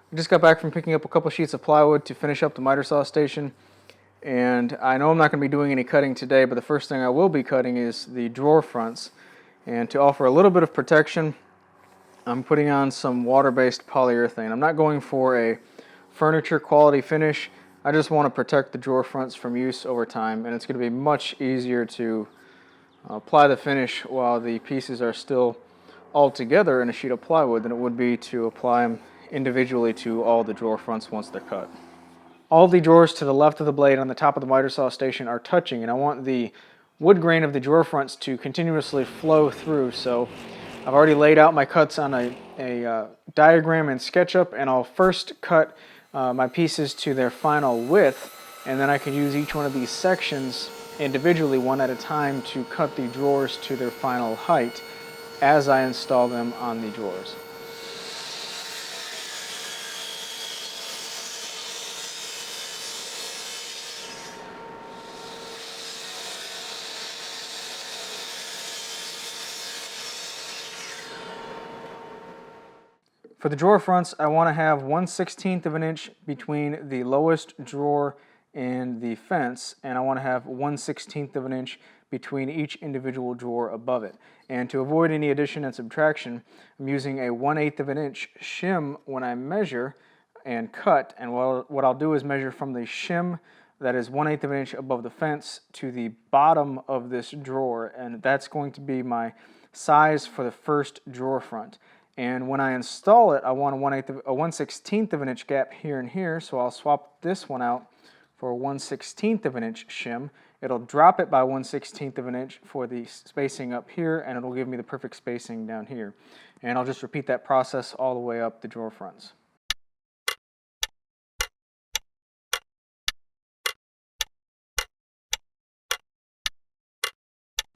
I just got back from picking up a couple sheets of plywood to finish up the miter saw station, and I know I'm not going to be doing any cutting today, but the first thing I will be cutting is the drawer fronts. And to offer a little bit of protection, I'm putting on some water-based polyurethane. I'm not going for a furniture quality finish. I just want to protect the drawer fronts from use over time, and it's going to be much easier to apply the finish while the pieces are still all together in a sheet of plywood than it would be to apply them individually to all the drawer fronts once they're cut. All the drawers to the left of the blade on the top of the miter saw station are touching, and I want the wood grain of the drawer fronts to continuously flow through. So I've already laid out my cuts on a diagram in SketchUp, and I'll first cut my pieces to their final width, and then I can use each one of these sections individually, one at a time, to cut the drawers to their final height as I install them on the drawers. For the drawer fronts, I want to have 1/16 of an inch between the lowest drawer and the fence, and I want to have 1/16 of an inch between each individual drawer above it. And to avoid any addition and subtraction, I'm using a 1/8 of an inch shim when I measure and cut, and what I'll do is measure from the shim that is 1/8 of an inch above the fence to the bottom of this drawer, and that's going to be my size for the first drawer front. And when I install it, I want a 1/16 of an inch gap here and here, so I'll swap this one out for a 1/16 of an inch shim. It'll drop it by 1/16 of an inch for the spacing up here, and it'll give me the perfect spacing down here. And I'll just repeat that process all the way up the drawer fronts.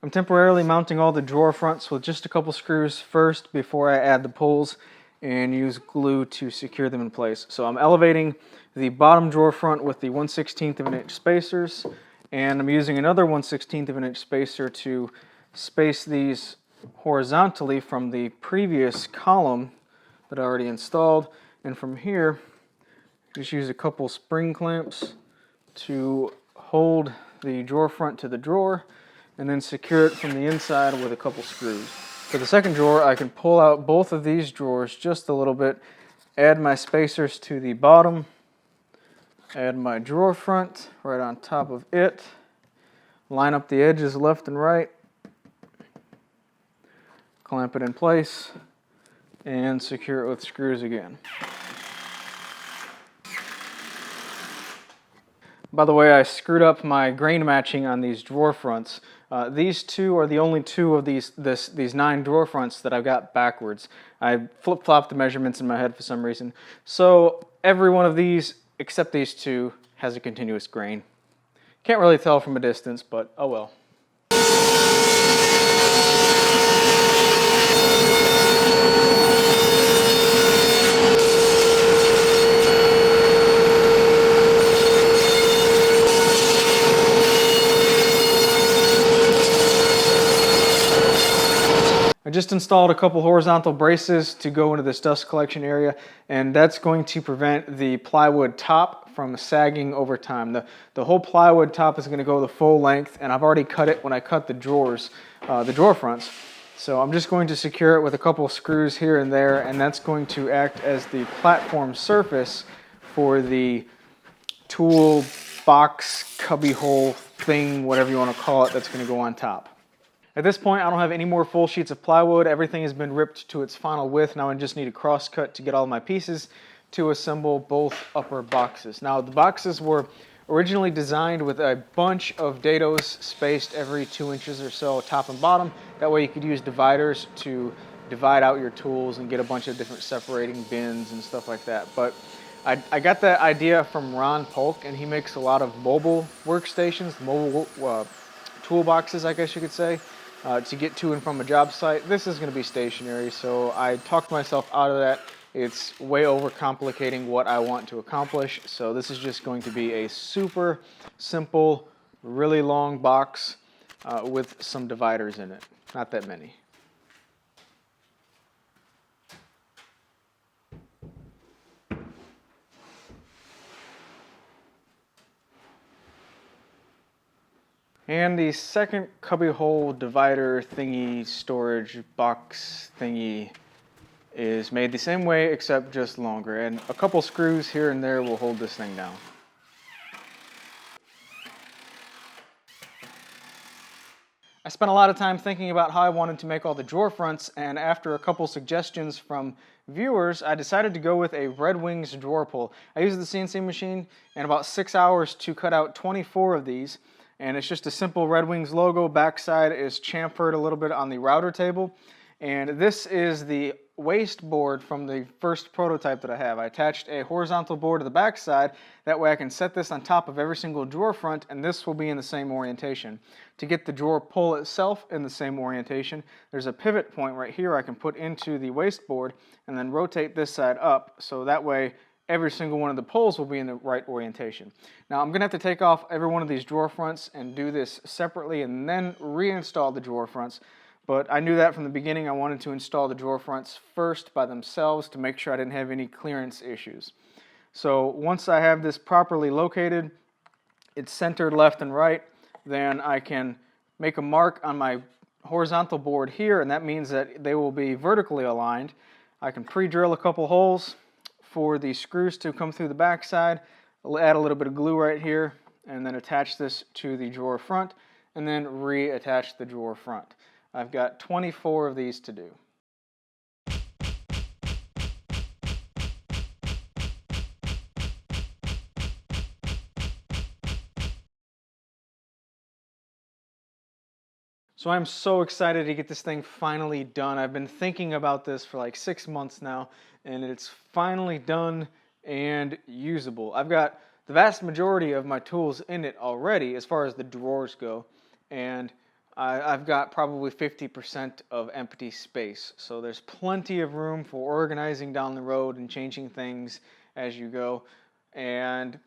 I'm temporarily mounting all the drawer fronts with just a couple screws first before I add the pulls and use glue to secure them in place. So I'm elevating the bottom drawer front with the 1/16 of an inch spacers, and I'm using another 1/16 of an inch spacer to space these horizontally from the previous column that I already installed. And from here, just use a couple spring clamps to hold the drawer front to the drawer, and then secure it from the inside with a couple screws. For the second drawer, I can pull out both of these drawers just a little bit, add my spacers to the bottom, add my drawer front right on top of it, line up the edges left and right, clamp it in place, and secure it with screws again. By the way, I screwed up my grain matching on these drawer fronts. These two are the only two of these 9 drawer fronts that I've got backwards. I flip-flopped the measurements in my head for some reason. So every one of these, except these two, has a continuous grain. Can't really tell from a distance, but oh well. I just installed a couple horizontal braces to go into this dust collection area, and that's going to prevent the plywood top from sagging over time. The whole plywood top is going to go the full length, and I've already cut it when I cut the drawers, the drawer fronts. So I'm just going to secure it with a couple of screws here and there, and that's going to act as the platform surface for the tool box, cubbyhole thing, whatever you want to call it, that's going to go on top. At this point, I don't have any more full sheets of plywood. Everything has been ripped to its final width. Now I just need a cross cut to get all of my pieces to assemble both upper boxes. Now the boxes were originally designed with a bunch of dados spaced every 2 inches or so, top and bottom. That way you could use dividers to divide out your tools and get a bunch of different separating bins and stuff like that. But I got that idea from Ron Polk, and he makes a lot of mobile workstations, mobile toolboxes, I guess you could say. To get to and from a job site. This is going to be stationary, so I talked myself out of that. It's way overcomplicating what I want to accomplish, so this is just going to be a super simple, really long box with some dividers in it. Not that many. And the second cubbyhole divider thingy, storage box thingy, is made the same way except just longer, and a couple screws here and there will hold this thing down. I spent a lot of time thinking about how I wanted to make all the drawer fronts, and after a couple suggestions from viewers, I decided to go with a Redwings drawer pull. I used the CNC machine in about 6 hours to cut out 24 of these, and it's just a simple Redwings logo. Backside is chamfered a little bit on the router table, and this is the waste board from the first prototype that I have. I attached a horizontal board to the backside. That way I can set this on top of every single drawer front, and this will be in the same orientation. To get the drawer pull itself in the same orientation, there's a pivot point right here I can put into the waste board and then rotate this side up, so that way every single one of the pulls will be in the right orientation. Now I'm going to have to take off every one of these drawer fronts and do this separately and then reinstall the drawer fronts. But I knew that from the beginning. I wanted to install the drawer fronts first by themselves to make sure I didn't have any clearance issues. So once I have this properly located, it's centered left and right, then I can make a mark on my horizontal board here, and that means that they will be vertically aligned. I can pre-drill a couple holes for the screws to come through the backside, add a little bit of glue right here, and then attach this to the drawer front, and then reattach the drawer front. I've got 24 of these to do. So I'm so excited to get this thing finally done. I've been thinking about this for like 6 months now, and it's finally done and usable. I've got the vast majority of my tools in it already as far as the drawers go, and I've got probably 50% of empty space. So there's plenty of room for organizing down the road and changing things as you go. And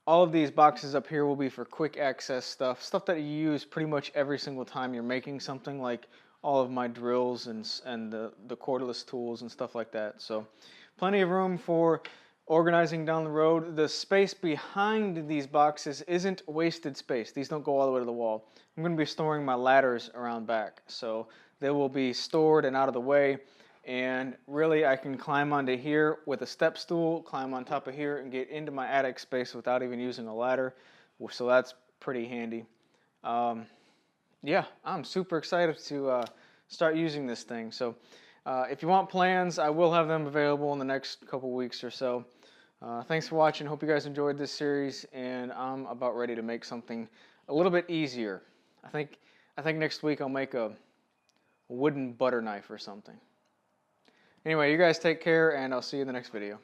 all of these boxes up here will be for quick access stuff that you use pretty much every single time you're making something, like all of my drills and the cordless tools and stuff like that. So plenty of room for organizing down the road. The space behind these boxes isn't wasted space. These don't go all the way to the wall. I'm going to be storing my ladders around back, so they will be stored and out of the way. And really, I can climb onto here with a step stool, climb on top of here, and get into my attic space without even using a ladder. So that's pretty handy. Yeah, I'm super excited to start using this thing. So if you want plans, I will have them available in the next couple weeks or so. Thanks for watching. Hope you guys enjoyed this series, and I'm about ready to make something a little bit easier. I think next week I'll make a wooden butter knife or something. Anyway, you guys take care, and I'll see you in the next video.